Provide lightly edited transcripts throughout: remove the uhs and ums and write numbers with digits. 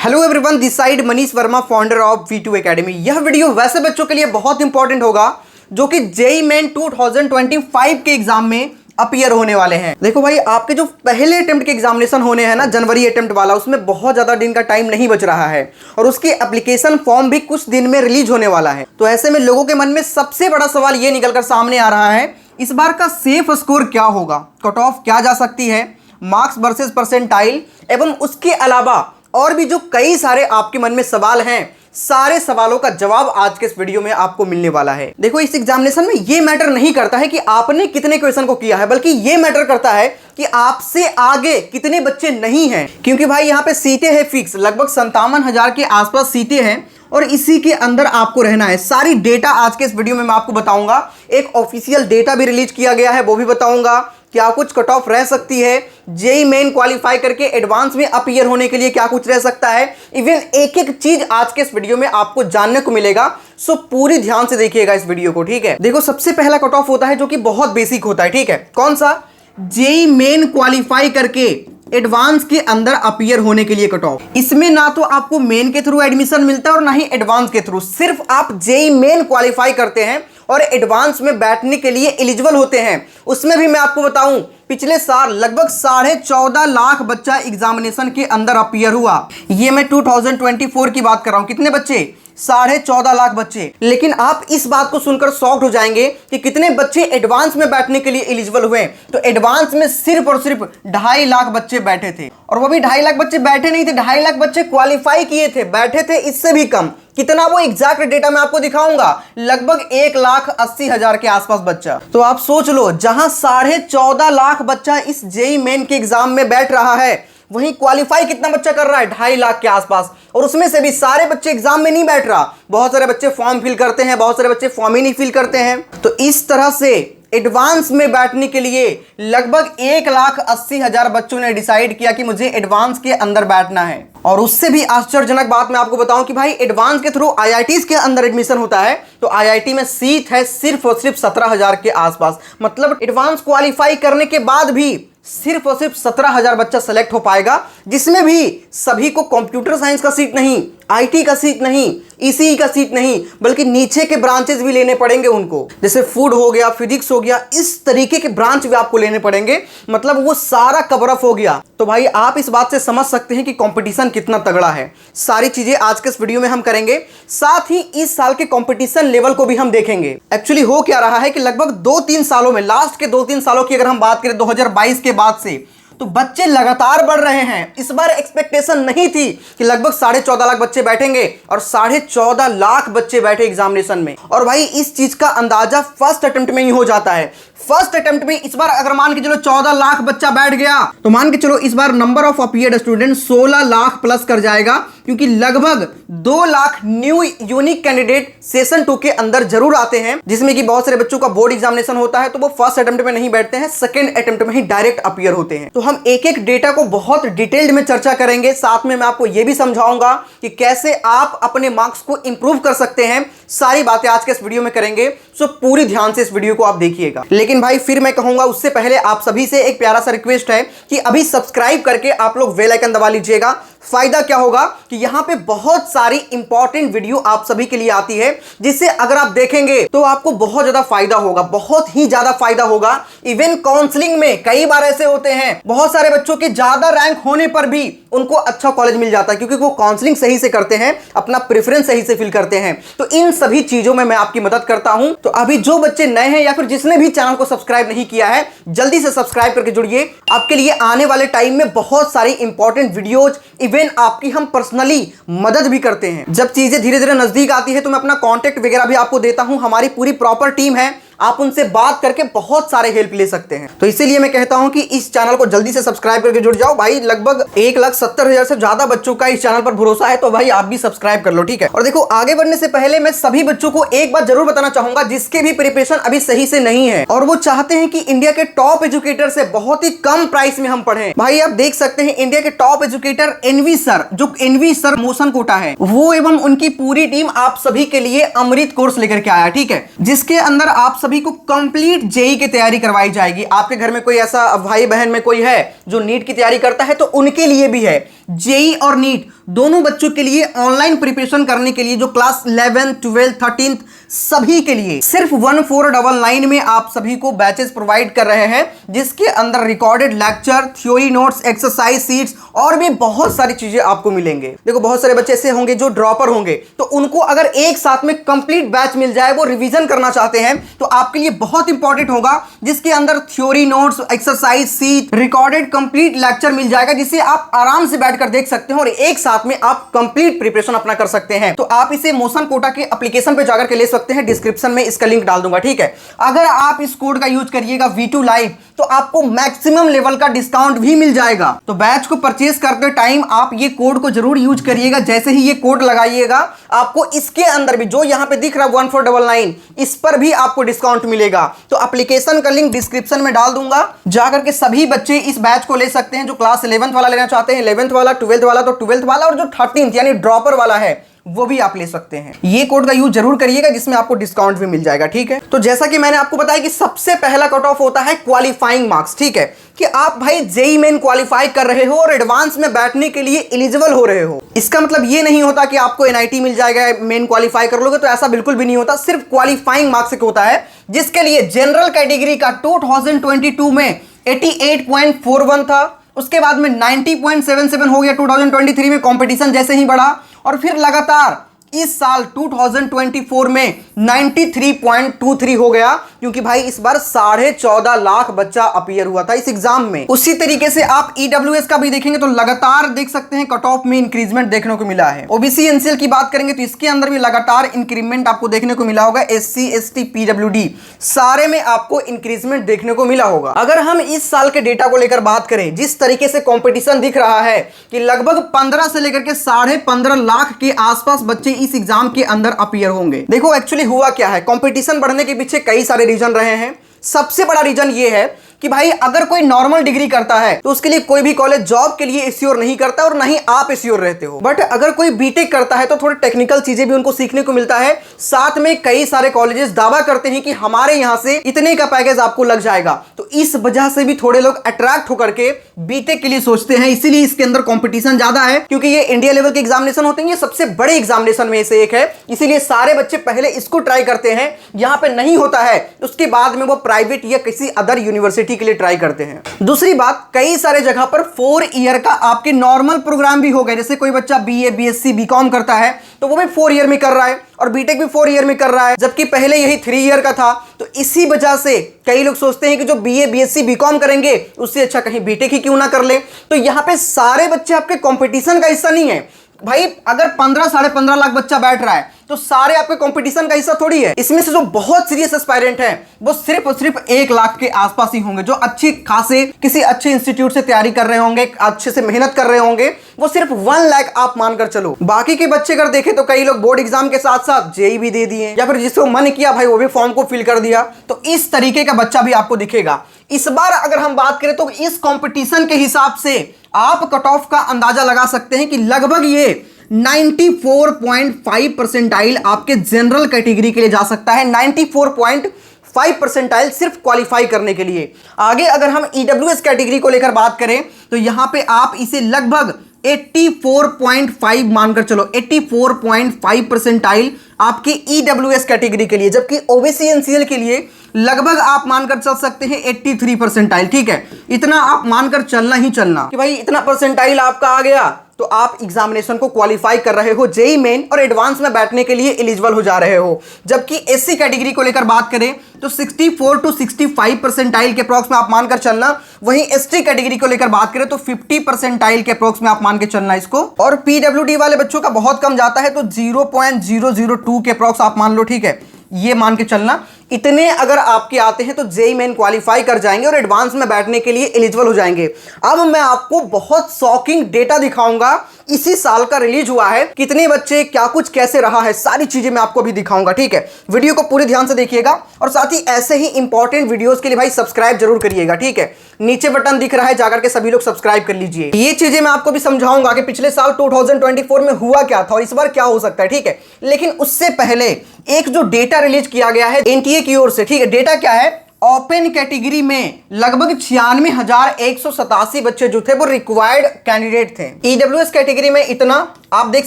Hello everyone, this side Manish Verma, founder of V2 academy. यह video वैसे बच्चों के लिए बहुत इंपॉर्टेंट होगा जो कि जेईई मेन 2025 के एग्जाम में अपीयर होने वाले हैं। देखो भाई, आपके जो पहले अटेम्प्ट के एग्जामिनेशन होने हैं ना, जनवरी अटेम्प्ट वाला, उसमें बहुत ज्यादा दिन का टाइम नहीं बच रहा है और उसकी एप्लीकेशन फॉर्म भी कुछ दिन में रिलीज होने वाला है। तो ऐसे में लोगों के मन में सबसे बड़ा सवाल ये निकलकर सामने आ रहा है, इस बार का सेफ स्कोर क्या होगा, कट ऑफ क्या जा सकती है, मार्क्स वर्सेस परसेंटाइल, एवं उसके अलावा और भी जो कई सारे आपके मन में सवाल हैं, सारे सवालों का जवाब आज के इस वीडियो में आपको मिलने वाला है। देखो, इस एग्जामिनेशन में ये मैटर नहीं करता है कि आपने कितने क्वेश्चन को किया है, बल्कि ये मैटर करता है कि आपसे आगे कितने बच्चे नहीं हैं। क्योंकि भाई यहाँ पे सीटें हैं फिक्स, लगभग 57,000 के आसपास सीटें हैं और इसी के अंदर आपको रहना है। सारी डेटा आज के इस वीडियो में मैं आपको बताऊंगा। एक ऑफिशियल डेटा भी रिलीज किया गया है, वो भी बताऊंगा। क्या कुछ कट ऑफ रह सकती है, जेईई मेन क्वालिफाई करके एडवांस में अपीयर होने के लिए क्या कुछ रह सकता है, इवन एक एक चीज आज के इस वीडियो में आपको जानने को मिलेगा। सो पूरी ध्यान से देखिएगा इस वीडियो को, ठीक है। देखो, सबसे पहला कट ऑफ होता है जो कि बहुत बेसिक होता है, ठीक है। कौन सा? जेईई मेन क्वालिफाई करके एडवांस के अंदर अपीयर होने के लिए कट ऑफ। इसमें ना तो आपको मेन के थ्रू एडमिशन मिलता है और ना ही एडवांस के थ्रू, सिर्फ आप जेईई मेन क्वालिफाई करते हैं और एडवांस में बैठने के लिए एलिजिबल होते हैं। उसमें भी मैं आपको बताऊं, पिछले साल लगभग 14.5 लाख बच्चा एग्जामिनेशन के अंदर अपीयर हुआ। ये मैं 2024 की बात कर रहा हूं। कितने बच्चे? 14.5 लाख बच्चे। लेकिन आप इस बात को सुनकर शॉक्ड हो जाएंगे कि कितने बच्चे एडवांस में बैठने के लिए एलिजिबल हुए। तो एडवांस में सिर्फ और सिर्फ 2.5 लाख बच्चे बैठे थे, और वो भी 2.5 लाख बच्चे बैठे नहीं थे, 2.5 लाख बच्चे क्वालिफाई किए थे, बैठे थे इससे भी कम। कितना, वो एग्जैक्ट डेटा मैं आपको दिखाऊंगा, लगभग 1,80,000 के आसपास बच्चा। तो आप सोच लो, जहां 14.5 लाख बच्चा इस जेईई मेन के एग्जाम में बैठ रहा है, वहीं क्वालिफाई कितना बच्चा कर रहा है? 2.5 लाख के आसपास। और उसमें से भी सारे बच्चे एग्जाम में नहीं बैठ रहा, बहुत सारे बच्चे फॉर्म फिल करते हैं, बहुत सारे बच्चे फॉर्म ही नहीं फिल करते हैं। तो इस तरह से एडवांस में बैठने के लिए लगभग 1,80,000 बच्चों ने डिसाइड किया कि मुझे एडवांस के अंदर बैठना है। और उससे भी आश्चर्यजनक बात मैं आपको बताऊं कि भाई, एडवांस के थ्रू आईआईटीज के अंदर एडमिशन होता है, तो आईआईटी में सीट है सिर्फ और सिर्फ 17,000 के आसपास। मतलब एडवांस क्वालिफाई करने के बाद भी सिर्फ और सिर्फ 17,000 बच्चा सेलेक्ट हो पाएगा, जिसमें भी सभी को कंप्यूटर साइंस का सीट नहीं, आईटी का सीट नहीं, ईसीई का सीट नहीं, बल्कि नीचे के ब्रांचेस भी लेने पड़ेंगे उनको, जैसे फूड हो गया, फिजिक्स हो गया, इस तरीके के ब्रांच भी आपको लेने पड़ेंगे। मतलब वो सारा कवर अप हो गया। तो भाई, आप इस बात से समझ सकते हैं कि कंपटीशन कितना तगड़ा है। सारी चीजें आज के इस वीडियो में हम करेंगे, साथ ही इस साल के कंपटीशन लेवल को भी हम देखेंगे। एक्चुअली हो क्या रहा है कि लगभग 2-3 सालों में, लास्ट के 2-3 सालों की अगर हम बात करें 2022 के बाद से, तो बच्चे लगातार बढ़ रहे हैं। इस बार एक्सपेक्टेशन नहीं थी कि लगभग 14.5 लाख बच्चे बैठेंगे, और 14.5 लाख बच्चे बैठे एग्जामिनेशन में। और भाई, इस चीज का अंदाजा फर्स्ट अटेम्प्ट में ही हो जाता है। फर्स्ट अटेम्प्ट में इस बार अगर मान के चलो 14 लाख बच्चा बैठ गया, तो मान के चलो इस बार number of appeared student 16 lakh plus कर जाएगा, क्योंकि लगभग 2 lakh new unique candidate session 2 के अंदर जरूर आते हैं, जिसमें कि बहुत सारे बच्चों का बोर्ड एग्जामिनेशन होता है, तो वो फर्स्ट अटेम्प्ट में नहीं बैठते हैं, सेकंड अटेम्प्ट में ही डायरेक्ट अपीयर होते हैं। तो हम एक एक डेटा को बहुत डिटेल्ड में चर्चा करेंगे। साथ में मैं आपको यह भी समझाऊंगा कि कैसे आप अपने मार्क्स को इंप्रूव कर सकते हैं। सारी बातें आज के इस वीडियो में करेंगे, सो पूरी ध्यान से इस वीडियो को आप देखिएगा। लेकिन भाई, फिर मैं कहूंगा, उससे पहले आप सभी से एक प्यारा सा रिक्वेस्ट है कि अभी सब्सक्राइब करके आप लोग बेल आइकन दबा लीजिएगा। फायदा क्या होगा कि यहां पे बहुत सारी इंपॉर्टेंट वीडियो आप सभी के लिए आती है, जिससे अगर आप देखेंगे तो आपको बहुत ज्यादा फायदा होगा, बहुत ही ज्यादा फायदा होगा। इवन काउंसलिंग में कई बार ऐसे होते हैं, बहुत सारे बच्चों के ज्यादा रैंक होने पर भी उनको अच्छा कॉलेज मिल जाता है, क्योंकि वो काउंसलिंग सही से करते हैं, अपना प्रेफरेंस सही से फिल करते हैं। तो इन सभी चीजों में मैं आपकी मदद करता हूं। तो अभी जो बच्चे नए हैं या फिर जिसने भी चैनल को सब्सक्राइब नहीं किया है, जल्दी से सब्सक्राइब करके जुड़िए। आपके लिए आने वाले टाइम में बहुत सारी इंपॉर्टेंट वीडियोज, इवन आपकी हम पर्सनली मदद भी करते हैं। जब चीजें धीरे धीरे नजदीक आती है तो मैं अपना कॉन्टेक्ट वगैरह भी आपको देता हूं। हमारी पूरी प्रॉपर टीम है, आप उनसे बात करके बहुत सारे हेल्प ले सकते हैं। तो इसीलिए मैं कहता हूं कि इस चैनल को जल्दी से सब्सक्राइब करके जुड़ जाओ। भाई, लगभग 1,70,000 से ज्यादा बच्चों का इस चैनल पर भरोसा है, तो भाई आप भी सब्सक्राइब कर लो, ठीक है। और देखो, आगे बढ़ने से पहले मैं सभी बच्चों को एक बात जरूर बताना चाहूंगा, जिसके भी प्रिपरेशन अभी सही से नहीं है और वो चाहते हैं कि इंडिया के टॉप एजुकेटर से बहुत ही कम प्राइस में हम पढ़ें। भाई, आप देख सकते हैं इंडिया के टॉप एजुकेटर एनवी सर, जो एनवी सर मोशन कोटा है, वो एवं उनकी पूरी टीम आप सभी के लिए अमृत कोर्स लेकर के आया, ठीक है, जिसके अंदर आप सभी को कंप्लीट जेईई की तैयारी करवाई जाएगी। आपके घर में कोई ऐसा भाई बहन में कोई है जो नीट की तैयारी करता है, तो उनके लिए भी है। जेई और नीट दोनों बच्चों के लिए ऑनलाइन प्रिपरेशन करने के लिए जो क्लास 11, 12, 13 सभी के लिए सिर्फ 1499 में आप सभी को बैचेस प्रोवाइड कर रहे हैं, जिसके अंदर recorded lecture, theory notes, exercise seats और भी बहुत सारी चीजें आपको मिलेंगे। देखो बहुत सारे बच्चे ऐसे होंगे जो ड्रॉपर होंगे, तो उनको अगर एक साथ में कंप्लीट बैच मिल जाए, वो रिवीजन करना चाहते हैं, तो आपके लिए बहुत इंपॉर्टेंट होगा, जिसके अंदर theory notes, exercise sheet, recorded complete lecture मिल जाएगा, जिसे आप आराम से बैठकर देख सकते हैं और एक साथ में आप कंप्लीट प्रिपरेशन अपना कर सकते हैं। तो आप इसे मोशन कोटा के एप्लीकेशन पे जाकर के ले सकते हैं, डिस्क्रिप्शन में इसका लिंक डाल दूंगा, ठीक है। अगर आप इस कोड का यूज करिएगा V2 लाइव, तो आपको मैक्सिमम लेवल का डिस्काउंट भी मिल जाएगा। तो बैच को परचेज करते टाइम आप ये कोड को जरूर यूज करिएगा। जैसे ही ये कोड लगाइएगा, आपको इसके अंदर भी जो यहां पे दिख रहा है 1499, इस पर भी आपको डिस्काउंट मिलेगा। तो एप्लीकेशन का लिंक डिस्क्रिप्शन में डाल दूंगा, जाकर के सभी बच्चे इस बैच को ले सकते हैं। जो क्लास 11th वाला लेना चाहते हैं 11th वाला, 12th वाला तो 12th वाला, और जो 13th यानी ड्रॉपर वाला है वो भी आप ले सकते हैं। ये कोड का यूज जरूर करिएगा, जिसमें आपको डिस्काउंट भी मिल जाएगा, ठीक है। तो जैसा कि मैंने आपको बताया कि सबसे पहला कट ऑफ होता है क्वालिफाइंग मार्क्स, ठीक है, कि आप भाई जेई मेन क्वालिफाई कर रहे हो और एडवांस में बैठने के लिए एलिजिबल हो रहे हो। इसका मतलब ये नहीं होता कि आपको एनआईटी मिल जाएगा मेन क्वालिफाई कर लोगे, तो ऐसा बिल्कुल भी नहीं होता। सिर्फ क्वालिफाइंग मार्क्स एक होता है, जिसके लिए जनरल कैटेगरी का 2022 में 88.41 था, उसके बाद में 90.77 हो गया 2023 में, कंपटीशन जैसे ही बढ़ा, और फिर लगातार इस साल 2024 में 93.23 हो गया, क्योंकि भाई इस बार 14.5 लाख बच्चा अपीयर हुआ था इस एग्जाम में। उसी तरीके से आप ईडब्ल्यूएस का भी देखेंगे तो लगातार देख सकते हैं कट ऑफ में इंक्रीजमेंट देखने को मिला है। ओबीसी एनसीएल की बात करेंगे तो इसके अंदर भी लगातार इंक्रीमेंट आपको देखने को मिला होगा। एससी एसटी पीडब्ल्यूडी सारे में आपको इंक्रीजमेंट देखने को मिला होगा। अगर हम इस साल के डेटा को लेकर बात करें, जिस तरीके से कॉम्पिटिशन दिख रहा है कि लगभग 15 से लेकर के 15.5 लाख के आसपास बच्चे इस एग्जाम के अंदर अपीयर होंगे। देखो एक्चुअली हुआ क्या है, कंपटीशन बढ़ने के पीछे कई सारे रीजन रहे हैं। सबसे बड़ा रीजन ये है कि भाई अगर कोई नॉर्मल डिग्री करता है तो उसके लिए कोई भी कॉलेज जॉब के लिए एश्योर नहीं करता और ना ही आप एश्योर रहते हो। बट अगर कोई बीटेक करता है तो थोड़ी टेक्निकल चीजें भी उनको सीखने को मिलता है। साथ में कई सारे कॉलेजेस दावा करते हैं कि हमारे यहां से इतने का पैकेज आपको लग जाएगा, तो इस वजह से भी थोड़े लोग अट्रैक्ट होकर के बीटेक के लिए सोचते हैं। इसीलिए इसके अंदर कॉम्पिटिशन ज्यादा है, क्योंकि ये इंडिया लेवल के एग्जामिनेशन होते हैं, ये सबसे बड़े एग्जामिनेशन में से एक है। इसीलिए सारे बच्चे पहले इसको ट्राई करते हैं, यहां पे नहीं होता है उसके बाद में वो प्राइवेट या किसी अदर यूनिवर्सिटी के लिए ट्राई करते हैं। दूसरी बात, कई सारे जगह पर 4 ईयर का आपके नॉर्मल प्रोग्राम भी हो गए। जैसे कोई बच्चा बीए बीएससी बीकॉम करता है तो वो भी 4 ईयर में कर रहा है, और बीटेक भी 4 ईयर में कर रहा है, जबकि पहले यही 3 ईयर का था। तो इसी वजह से कई लोग सोचते हैं कि जो बीए बीएससी बीकॉम करेंगे उससे अच्छा कहीं बीटेक ही क्यों ना कर ले। तो यहां पे सारे बच्चे आपके कंपटीशन का हिस्सा नहीं है भाई। अगर 15 साढ़े 15 लाख बच्चा बैठ रहा है तो सारे आपके कंपटीशन का हिस्सा थोड़ी है। इसमें से जो बहुत सीरियस एस्पायरेंट हैं वो सिर्फ और सिर्फ 1 लाख के आसपास ही होंगे, जो अच्छी खासे किसी अच्छे इंस्टीट्यूट से तैयारी कर रहे होंगे, अच्छे से मेहनत कर रहे होंगे। वो सिर्फ 1 लाख आप मानकर चलो। बाकी के बच्चे अगर देखें तो कई लोग बोर्ड एग्जाम के साथ साथ जेई भी दे दिए, या फिर जिसको मन किया भाई वो भी फॉर्म को फिल कर दिया। तो इस तरीके का बच्चा भी आपको दिखेगा। इस बार अगर हम बात करें तो इस कंपटीशन के हिसाब से आप कट ऑफ का अंदाजा लगा सकते हैं कि लगभग ये 94.5 परसेंटाइल आपके जनरल कैटेगरी के लिए जा सकता है। 94.5 परसेंटाइल सिर्फ क्वालिफाई करने के लिए। आगे अगर हम ईडब्ल्यूएस कैटेगरी को लेकर बात करें तो यहां पे आप इसे लगभग 84.5 मानकर चलो, 84.5 परसेंटाइल आपके ईडब्ल्यूएस कैटेगरी के लिए, जबकि ओबीसी एनसीएल के लिए लगभग आप मानकर चल सकते हैं 83 परसेंटाइल। ठीक है, इतना आप मानकर चलना ही चलना कि भाई इतना परसेंटाइल आपका आ गया तो आप एग्जामिनेशन को क्वालिफाई कर रहे हो, जेई मेन और एडवांस में बैठने के लिए एलिजिबल हो जा रहे हो। जबकि एससी कैटेगरी को लेकर बात करें तो 64 to 65 परसेंटाइल के अप्रॉक्स में आप मानकर चलना। वहीं एसटी कैटेगरी को लेकर बात करें तो 50 परसेंटाइल के अप्रॉक्स में आप मान के चलना इसको। और पीडब्ल्यूडी वाले बच्चों का बहुत कम जाता है तो 0.002 के अप्रॉक्स आप मान लो। ठीक है, ये मान के चलना। इतने अगर आपके आते हैं तो जेई मेन क्वालिफाई कर जाएंगे और एडवांस में बैठने के लिए एलिजिबल हो जाएंगे। अब मैं आपको बहुत शॉकिंग डेटा दिखाऊंगा, इसी साल का रिलीज हुआ है, कितने बच्चे क्या कुछ कैसे रहा है, सारी चीजें मैं आपको भी दिखाऊंगा। ठीक है, वीडियो को पूरे ध्यान से देखिएगा और साथ ही ऐसे ही इंपॉर्टेंट वीडियोस के लिए भाई सब्सक्राइब जरूर करिएगा। ठीक है, नीचे बटन दिख रहा है, जाकर के सभी लोग सब्सक्राइब कर लीजिए। ये चीजें मैं आपको भी समझाऊंगा कि पिछले साल 2024 में हुआ क्या था और इस बार क्या हो सकता है। ठीक है, लेकिन उससे पहले एक जो डेटा रिलीज किया गया है एनटीए की ओर से। ठीक है, डेटा क्या है, ओपन कैटेगरी में लगभग 96,187 बच्चे जो थे वो रिक्वायर्ड कैंडिडेट थे। ईडब्ल्यूएस कैटेगरी में इतना आप देख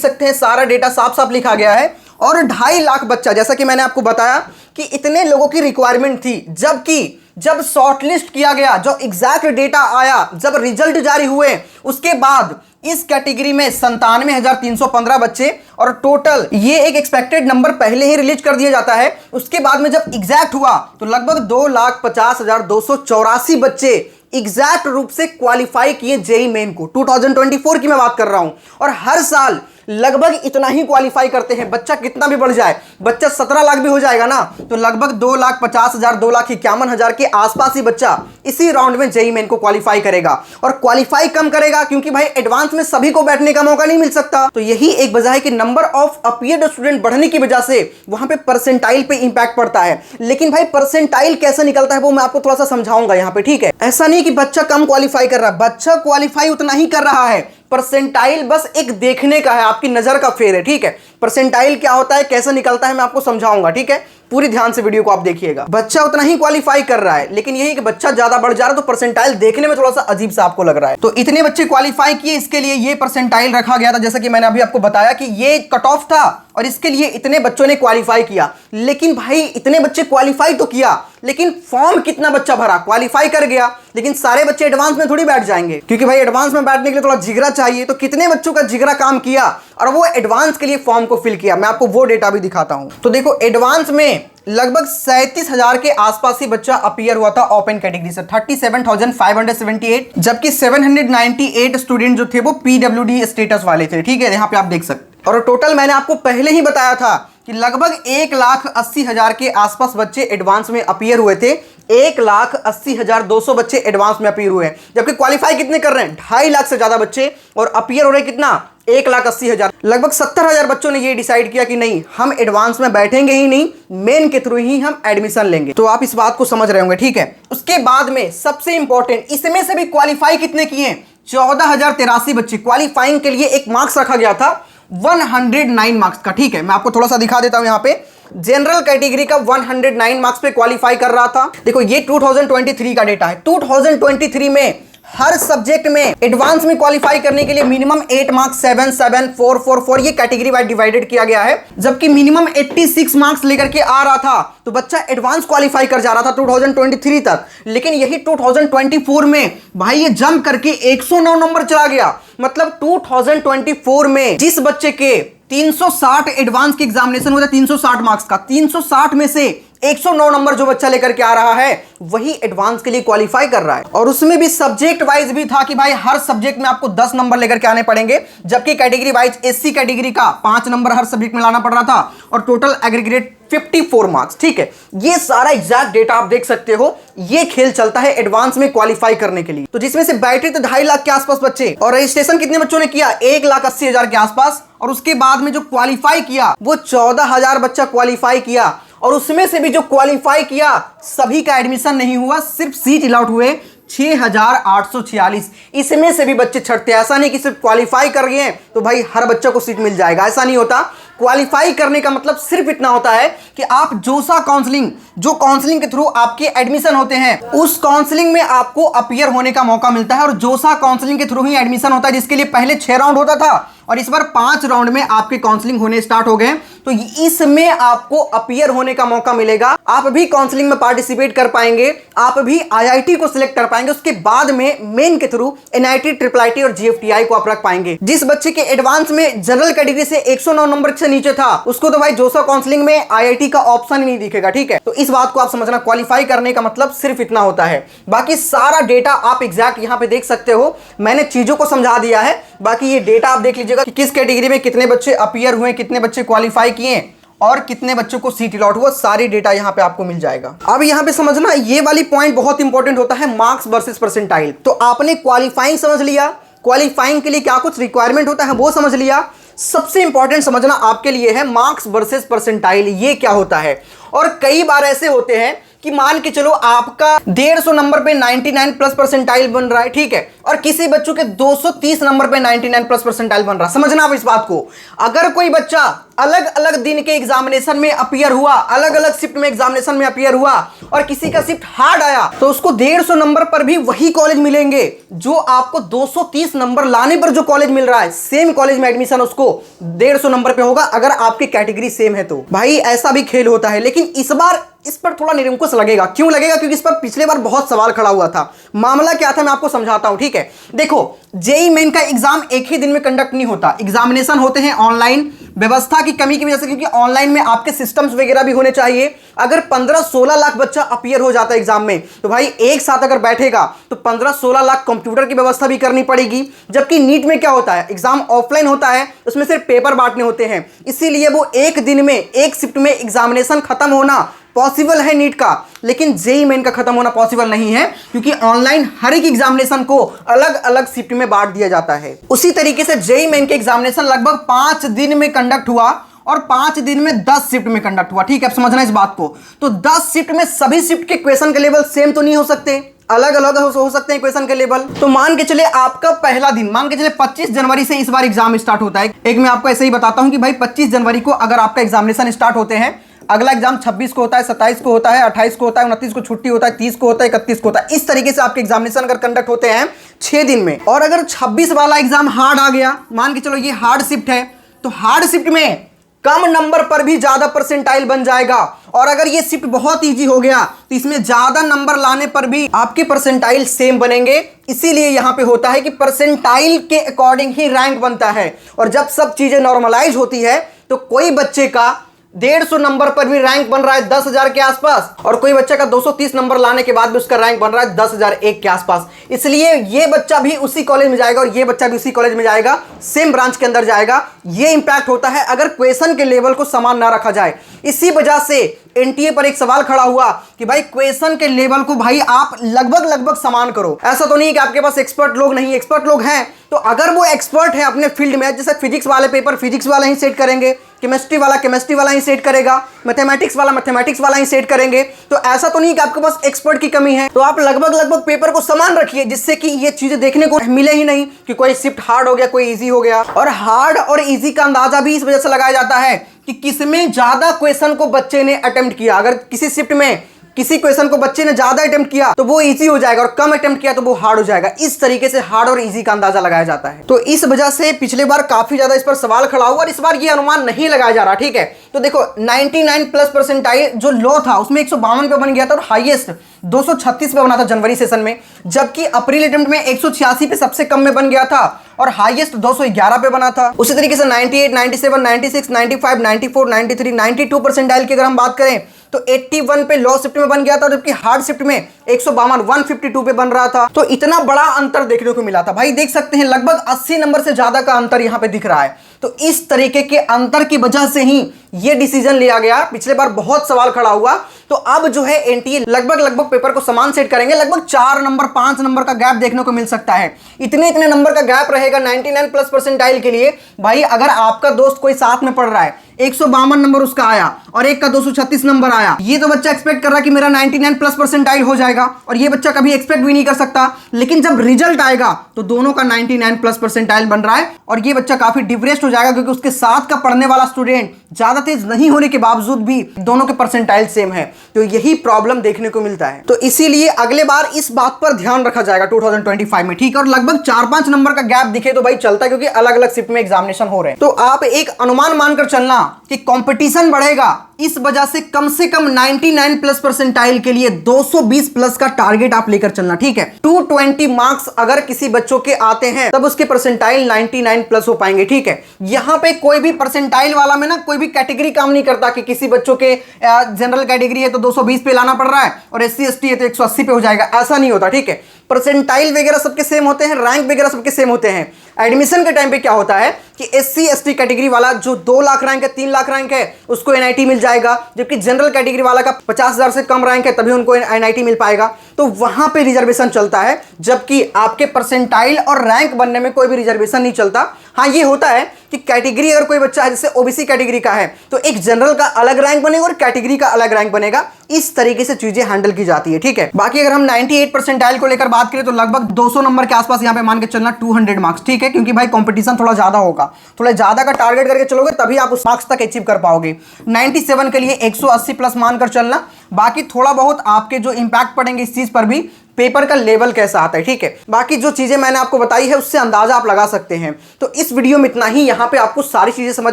सकते हैं, सारा डेटा साफ साफ लिखा गया है। और 2.5 लाख बच्चा, जैसा कि मैंने आपको बताया कि इतने लोगों की रिक्वायरमेंट थी, जबकि जब शॉर्टलिस्ट किया गया, जो एग्जैक्ट डेटा आया, जब रिजल्ट जारी हुए, उसके बाद इस कैटेगरी में 97,315 बच्चे, और टोटल ये एक एक्सपेक्टेड नंबर पहले ही रिलीज कर दिया जाता है। उसके बाद में जब एग्जैक्ट हुआ तो लगभग 2,50,284 बच्चे एग्जैक्ट रूप से क्वालिफाई किए जेईई मेन को। 2024 की मैं बात कर रहा हूं, और हर साल लगभग इतना ही क्वालिफाई करते हैं। बच्चा कितना भी बढ़ जाए, बच्चा 17 लाख भी हो जाएगा ना, तो लगभग 2,50,000 2,51,000 के आसपास ही बच्चा इसी राउंड में जेईई मेन को क्वालिफाई करेगा। और क्वालिफाई कम करेगा क्योंकि भाई एडवांस में सभी को बैठने का मौका नहीं मिल सकता। तो यही एक वजह है कि नंबर ऑफ अपीयर्ड स्टूडेंट बढ़ने की वजह से वहां पे परसेंटाइल पे इंपैक्ट पड़ता है। लेकिन भाई परसेंटाइल कैसे निकलता है वो मैं आपको थोड़ा सा समझाऊंगा यहां पे, ठीक है। ऐसा नहीं कि बच्चा कम क्वालिफाई कर रहा है, बच्चा क्वालिफाई उतना ही कर रहा है। परसेंटाइल बस एक देखने का है, आपकी नजर का फेर है, ठीक है। परसेंटाइल क्या होता है, कैसे निकलता है, मैं आपको समझाऊंगा, ठीक है। पूरी ध्यान से वीडियो को आप देखिएगा। बच्चा उतना ही क्वालिफाई कर रहा है, लेकिन यही कि बच्चा ज्यादा बढ़ जा रहा है तो परसेंटाइल देखने में थोड़ा सा अजीब सा आपको लग रहा है। तो इतने बच्चे क्वालिफाई किए, इसके लिए ये परसेंटाइल रखा गया था, जैसा कि मैंने अभी आपको बताया कि ये कट ऑफ था और इसके लिए इतने बच्चों ने क्वालिफाई किया। लेकिन भाई इतने बच्चे क्वालिफाई तो किया, लेकिन फॉर्म कितना बच्चा भरा, क्वालिफाई कर गया, लेकिन सारे बच्चे एडवांस में थोड़ी बैठ जाएंगे, क्योंकि भाई एडवांस में बैठने के लिए थोड़ा जिगरा चाहिए। तो कितने बच्चों का जिगरा काम किया और वो एडवांस के लिए फॉर्म को फिल किया, मैं आपको वो डेटा भी दिखाता हूं। तो देखो, एडवांस में लगभग 37,000 के आसपास ही बच्चा अपीयर हुआ था ओपन कैटेगरी से, 37,578, जबकि 798 स्टूडेंट जो थे वो पीडब्ल्यूडी स्टेटस वाले थे, ठीक है, यहां पे आप देख सकते। और टोटल मैंने आपको पहले ही बताया था कि लगभग 1,80,000 के आसपास बच्चे एडवांस में अपीयर हुए थे। 1,80,200 बच्चे एडवांस में अपीयर हुए, जबकि क्वालिफाई कितने कर रहे हैं, 2.5 लाख से ज्यादा बच्चे, और अपीयर हो रहे कितना, 1,80,000। लगभग 70,000 बच्चों ने ये डिसाइड किया कि नहीं, हम एडवांस में बैठेंगे ही नहीं, मेन के थ्रू ही हम एडमिशन लेंगे। तो आप इस बात को समझ रहे होंगे, ठीक है। उसके बाद में सबसे इंपॉर्टेंट, इसमें से भी क्वालिफाई कितने किए, 14,083 बच्चे। क्वालिफाइंग के लिए एक मार्क्स रखा गया था 109 मार्क्स का, ठीक है। मैं आपको थोड़ा सा दिखा देता हूं, यहां पे जनरल कैटेगरी का 109 मार्क्स पे क्वालिफाई कर रहा था। देखो, ये 2023 का डेटा है। 2023 में हर सब्जेक्ट में एडवांस में क्वालिफाई करने के लिए मिनिमम 8 मार्क्स 7 7 4 4 4 ये कैटेगरी वाइज डिवाइडेड किया गया है, जबकि मिनिमम 86 मार्क्स लेकर के आ रहा था तो बच्चा एडवांस क्वालिफाई कर जा रहा था 2023 तक। लेकिन यही 2024 में भाई ये जंप करके 109 नंबर चला गया। मतलब 2024 में जिस बच्चे के 360 एडवांस के एग्जामिनेशन हुए थे, 360 मार्क्स का, 360 में से 109 नंबर जो बच्चा लेकर के आ रहा है वही एडवांस के लिए क्वालिफाई कर रहा है। और उसमें भी सब्जेक्ट वाइज भी था कि भाई हर सब्जेक्ट में आपको 10 नंबर लेकर के आने पड़ेंगे, जबकि कैटेगरी वाइज एससी कैटेगरी का 5 नंबर हर सब्जेक्ट में लाना पड़ रहा था, और टोटल एग्रीगेट 54 मार्क्स, ठीक है। ये सारा एग्जैक्ट डेटा आप देख सकते हो। ये खेल चलता है एडवांस में क्वालिफाई करने के लिए। तो जिसमें से बैठे थे 2.5 लाख के आसपास बच्चे, और रजिस्ट्रेशन कितने बच्चों ने किया, 1,80,000 के आसपास, और उसके बाद में जो क्वालिफाई किया वो 14,000 बच्चा क्वालिफाई किया। और उसमें से भी जो क्वालिफाई किया सभी का एडमिशन नहीं हुआ, सिर्फ सीट अलॉट हुए 6,846। इसमें से भी बच्चे छटते। ऐसा नहीं कि सिर्फ क्वालिफाई कर गए तो भाई हर बच्चे को सीट मिल जाएगा, ऐसा नहीं होता। क्वालिफाई करने का मतलब सिर्फ इतना होता है कि आप जोसा काउंसलिंग, जो काउंसलिंग के थ्रू आपके एडमिशन होते हैं, उस काउंसलिंग में आपको अपीयर होने का मौका मिलता है। और जोसा काउंसलिंग के थ्रू ही एडमिशन होता है, जिसके लिए पहले 6 राउंड होता था और इस बार 5 राउंड में आपके काउंसलिंग होने स्टार्ट हो गए। तो इसमें आपको अपीयर होने का मौका मिलेगा, आप भी काउंसलिंग में पार्टिसिपेट कर पाएंगे, आप भी आईआईटी को सिलेक्ट कर पाएंगे। उसके बाद में मेन के थ्रू एनआईटी, ट्रिपल आईटी और जीएफटीआई को आप रख पाएंगे। जिस बच्चे के एडवांस में जनरल कैटेगरी से 109 नंबर से नीचे था, उसको तो भाई जोसा काउंसलिंग में आईआईटी का ऑप्शन ही नहीं दिखेगा, ठीक है। तो इस बात को आप समझना, क्वालिफाई करने का मतलब सिर्फ इतना होता है। बाकी सारा डेटा आप एग्जैक्ट यहां पे देख सकते हो, मैंने चीजों को समझा दिया है। बाकी ये डेटा आप देख लीजिएगा कि किस कैटेगरी में कितने बच्चे अपीयर हुए, कितने बच्चे क्वालिफाई किए और कितने बच्चों को सीट अलॉट हुआ, सारी डेटा यहां पे आपको मिल जाएगा। अब यहां पे समझना, ये वाली पॉइंट बहुत इंपॉर्टेंट होता है, मार्क्स वर्सेस परसेंटाइल। तो आपने क्वालिफाइंग समझ लिया, क्वालिफाइंग के लिए क्या कुछ रिक्वायरमेंट होता है वो समझ लिया। सबसे इंपॉर्टेंट समझना आपके लिए है मार्क्स वर्सेस परसेंटाइल, ये क्या होता है। और कई बार ऐसे होते हैं कि मान के चलो आपका 150 नंबर पे 99 प्लस परसेंटाइल बन रहा है, ठीक है, और किसी बच्चों के 230 नंबर पे 99 प्लस परसेंटाइल बन रहा है। समझना आप इस बात को। अगर कोई बच्चा अलग अलग दिन के एग्जामिनेशन में अपीयर हुआ, अलग अलग शिफ्ट में एग्जामिनेशन में अपीयर हुआ और किसी का शिफ्ट हार्ड आया, तो उसको 150 नंबर पर भी वही कॉलेज मिलेंगे जो आपको 230 नंबर लाने पर जो कॉलेज मिल रहा है, सेम कॉलेज में एडमिशन उसको 150 नंबर पे होगा अगर आपकी कैटेगरी सेम है। तो भाई ऐसा भी खेल होता है, लेकिन इस बार इस पर थोड़ा निरंकुश लगेगा। क्यों लगेगा? क्योंकि इस पर पिछले बार बहुत सवाल खड़ा हुआ था। मामला क्या था मैं आपको समझाता हूं, ठीक है। देखो, जेईई मेन का एग्जाम एक ही दिन में कंडक्ट नहीं होता, एग्जामिनेशन होते हैं ऑनलाइन। व्यवस्था की कमी की वजह से, क्योंकि ऑनलाइन में आपके सिस्टम्स वगैरह भी होने चाहिए। अगर 15-16 लाख बच्चा अपीयर हो जाता है एग्जाम में, तो भाई एक साथ अगर बैठेगा तो 15-16 लाख कंप्यूटर की व्यवस्था भी करनी पड़ेगी। जबकि नीट में क्या होता है, एग्जाम ऑफलाइन होता है, उसमें सिर्फ पेपर बांटने होते हैं, इसीलिए वो एक दिन में एक शिफ्ट में एग्जामिनेशन खत्म होना पॉसिबल है नीट का, लेकिन जेईई मेन का खत्म होना पॉसिबल नहीं है, क्योंकि ऑनलाइन हर एक एग्जामिनेशन को अलग अलग शिफ्ट में बांट दिया जाता है। उसी तरीके से जेईई मेन के एग्जामिनेशन लगभग 5 दिन में कंडक्ट हुआ और 5 दिन में 10 शिफ्ट में कंडक्ट हुआ, ठीक है। आप समझना इस बात को। तो 10 शिफ्ट में सभी शिफ्ट के क्वेश्चन के लेवल सेम तो नहीं हो सकते, अलग अलग हो सकते हैं क्वेश्चन के लेवल। तो मान के चले आपका पहला दिन, मान के चले 25 जनवरी से इस बार एग्जाम स्टार्ट होता है। एक मैं आपको ऐसे ही बताता हूं कि भाई 25 जनवरी को अगर आपका एग्जामिनेशन स्टार्ट होते हैं, अगला एग्जाम 26 को होता है, 27 को होता है, 28 को होता है, 29 को छुट्टी होता है, 30 को होता है, 31 को होता है। इस तरीके से आपके एग्जामिनेशन अगर कंडक्ट होते हैं 6 दिन में। और अगर 26 वाला एग्जाम हार्ड आ गया, मान के चलो ये हार्ड शिफ्ट है, तो हार्ड शिफ्ट में कम नंबर पर भी ज्यादा परसेंटाइल बन जाएगा। और अगर ये शिफ्ट बहुत इजी हो गया तो इसमें ज्यादा नंबर लाने पर भी आपके परसेंटाइल सेम बनेंगे। इसीलिए यहां पे होता है कि परसेंटाइल के अकॉर्डिंग ही रैंक बनता है। और जब सब चीजें नॉर्मलाइज होती है तो कोई बच्चे का 150 नंबर पर भी रैंक बन रहा है 10,000 के आसपास, और कोई बच्चा का 230 नंबर लाने के बाद भी उसका रैंक बन रहा है 10,001 के आसपास। इसलिए ये बच्चा भी उसी कॉलेज में जाएगा और ये बच्चा भी उसी कॉलेज में जाएगा, सेम ब्रांच के अंदर जाएगा। ये इंपैक्ट होता है अगर क्वेश्चन के लेवल को समान ना रखा जाए। इसी वजह से एनटीए पर एक सवाल खड़ा हुआ कि भाई क्वेश्चन के लेवल को भाई आप लगभग समान करो। ऐसा तो नहीं है कि आपके पास एक्सपर्ट लोग नहीं, एक्सपर्ट लोग हैं, तो अगर वो एक्सपर्ट है अपने फील्ड में, जैसे फिजिक्स वाले पेपर फिजिक्स वाला ही सेट करेंगे, केमिस्ट्री वाला केमिस्ट्री वाला ही सेट करेगा, मैथमेटिक्स वाला मैथमेटिक्स वाला ही सेट करेंगे, तो ऐसा तो नहीं कि आपके पास एक्सपर्ट की कमी है। तो आप लगभग पेपर को समान रखिए, जिससे कि ये चीजें देखने को मिले ही नहीं कि कोई शिफ्ट हार्ड हो गया, कोई इजी हो गया। और हार्ड और इजी का अंदाजा भी इस वजह से लगाया जाता है कि किसमें ज्यादा क्वेश्चन को बच्चे ने अटेम्प्ट किया। अगर किसी शिफ्ट में किसी क्वेश्चन को बच्चे ने ज्यादा अटेम्प्ट किया तो वो इजी हो जाएगा, और कम अटेम्प्ट किया तो वो हार्ड हो जाएगा। इस तरीके से हार्ड और इजी का अंदाजा लगाया जाता है। तो इस वजह से पिछले बार काफी ज्यादा इस पर सवाल खड़ा हुआ और इस बार ये अनुमान नहीं लगाया जा रहा, ठीक है। तो देखो 99 प्लस परसेंटाइल जो लो था उसमें 152 पे बन गया था और हाईएस्ट 236 पे बना था जनवरी सेशन में, जबकि अप्रैल अटेम्प्ट में 186 पे सबसे कम में बन गया था और हाईएस्ट 211 पे बना था। उसी तरीके से 98, 97, 96, 95, 94, 93, 92 परसेंटाइल की अगर हम बात करें तो 81 पे लो शिफ्ट में बन गया था, जबकि हार्ड शिफ्ट में 152 पे बन रहा था। तो इतना बड़ा अंतर देखने को मिला था। भाई देख सकते हैं लगभग 80 नंबर से ज्यादा का अंतर यहां पे दिख रहा है। तो इस तरीके के अंतर की वजह से ही ये डिसीजन लिया गया। पिछले बार बहुत सवाल खड़ा हुआ, तो अब जो है एनटीए लगभग पेपर को समान सेट करेंगे। लगभग 4 नंबर 5 नंबर का गैप देखने को मिल सकता है। इतने नंबर का गैप रहेगा 99 प्लस परसेंटाइल के लिए। भाई अगर आपका दोस्त कोई साथ में पढ़ रहा है, 152 नंबर उसका आया और एक का 236 नंबर आया, ये तो बच्चा एक्सपेक्ट कर रहा है कि मेरा 99 प्लस परसेंटाइल हो जाएगा, और ये बच्चा कभी एक्सपेक्ट भी नहीं कर सकता। लेकिन जब रिजल्ट आएगा तो दोनों का 99 प्लस परसेंटाइल बन रहा है और ये बच्चा काफी डिप्रेस्ड हो जाएगा, क्योंकि उसके साथ का पढ़ने वाला स्टूडेंट ज्यादा तेज नहीं होने के बावजूद भी दोनों के परसेंटाइल सेम है। तो यही प्रॉब्लम देखने को मिलता है। तो इसीलिए अगले बार इस बात पर ध्यान रखा जाएगा 2025 में, ठीक है। और लगभग 4-5 नंबर का गैप दिखे तो भाई चलता है, क्योंकि अलग अलग शिफ्ट में एग्जामिनेशन हो रहे हैं। तो आप एक अनुमान मानकर चलना कि कंपटीशन बढ़ेगा, इस वजह से कम 99 प्लस परसेंटाइल के लिए 220 प्लस का टारगेट आप लेकर चलना, ठीक है। 220 मार्क्स अगर किसी बच्चों के आते हैं तब उसके परसेंटाइल 99 प्लस हो पाएंगे, ठीक है। यहां पे कोई भी परसेंटाइल वाला में ना कोई भी कैटेगरी काम नहीं करता कि किसी बच्चों के जनरल कैटेगरी है तो 220 पे लाना पड़ रहा है और SC ST है तो 180 पे हो जाएगा, ऐसा नहीं होता, ठीक है। परसेंटाइल वगैरह सबके सेम होते हैं, रैंक वगैरह सबके सेम होते हैं। एडमिशन के टाइम पे क्या होता है कि SC ST कैटेगरी वाला जो 2 लाख रैंक है, 3 लाख रैंक है, उसको NIT मिल जाएगा, जबकि जनरल कैटेगरी वाला का 50,000 से कम रैंक है तभी उनको NIT मिल पाएगा। तो वहां पे रिजर्वेशन चलता है, जबकि आपके परसेंटाइल और रैंक बनने में कोई भी रिजर्वेशन नहीं चलता। हाँ, ये होता है कि कैटेगरी अगर कोई बच्चा है जैसे OBC कैटेगरी का है तो एक जनरल का अलग रैंक बनेगा और कैटेगरी का अलग रैंक बनेगा। इस तरीके से चीजें हैंडल की जाती है, ठीक है। बाकी अगर हम 98 परसेंटाइल को लेकर बात करें तो लगभग 200 नंबर के आसपास यहाँ पे मान के चलना 200 मार्क्स, ठीक है, क्योंकि भाई कंपटीशन थोड़ा ज्यादा होगा, थोड़ा ज्यादा का टारगेट करके चलोगे तभी आप उस मार्क्स तक अचीव कर पाओगे। 97 के लिए 180 प्लस मानकर चलना। बाकी थोड़ा बहुत आपके जो इंपैक्ट पड़ेंगे इस चीज पर भी, पेपर का लेवल कैसा आता है, ठीक है। बाकी जो चीजें मैंने आपको बताई है उससे अंदाजा आप लगा सकते हैं। तो इस वीडियो में इतना ही, यहां पे आपको सारी चीजें समझ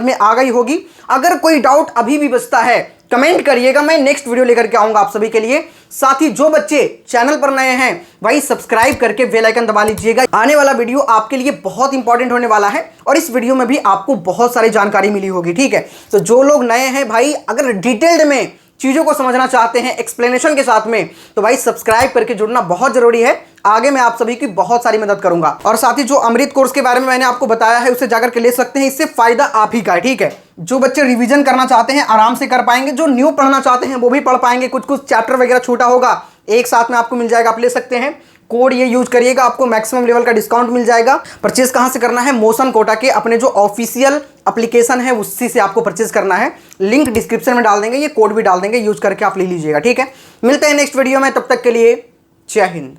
में आ गई होगी। अगर कोई डाउट अभी भी बचता है कमेंट करिएगा, मैं नेक्स्ट वीडियो लेकर के आऊंगा आप सभी के लिए। साथ ही जो बच्चे चैनल पर नए हैं भाई सब्सक्राइब करके बेल आइकन दबा लीजिएगा। आने वाला वीडियो आपके लिए बहुत इंपॉर्टेंट होने वाला है और इस वीडियो में भी आपको बहुत सारी जानकारी मिली होगी, ठीक है। तो जो लोग नए हैं भाई, अगर डिटेल्ड में चीजों को समझना चाहते हैं एक्सप्लेनेशन के साथ में, तो भाई सब्सक्राइब करके जुड़ना बहुत जरूरी है। आगे मैं आप सभी की बहुत सारी मदद करूंगा। और साथ ही जो अमृत कोर्स के बारे में मैंने आपको बताया है उसे जाकर के ले सकते हैं, इससे फायदा आप ही का है, ठीक है। जो बच्चे रिवीजन करना चाहते हैं आराम से कर पाएंगे, जो न्यू पढ़ना चाहते हैं वो भी पढ़ पाएंगे। कुछ कुछ चैप्टर वगैरह छोटा होगा, एक साथ में आपको मिल जाएगा, आप ले सकते हैं। कोड ये यूज करिएगा, आपको मैक्सिमम लेवल का डिस्काउंट मिल जाएगा। परचेज कहां से करना है? मोशन कोटा के अपने जो ऑफिशियल एप्लीकेशन है उसी से आपको परचेज करना है। लिंक डिस्क्रिप्शन में डाल देंगे, ये कोड भी डाल देंगे, यूज करके आप ले लीजिएगा, ठीक है। मिलते हैं नेक्स्ट वीडियो में, तब तक के लिए जय हिंद।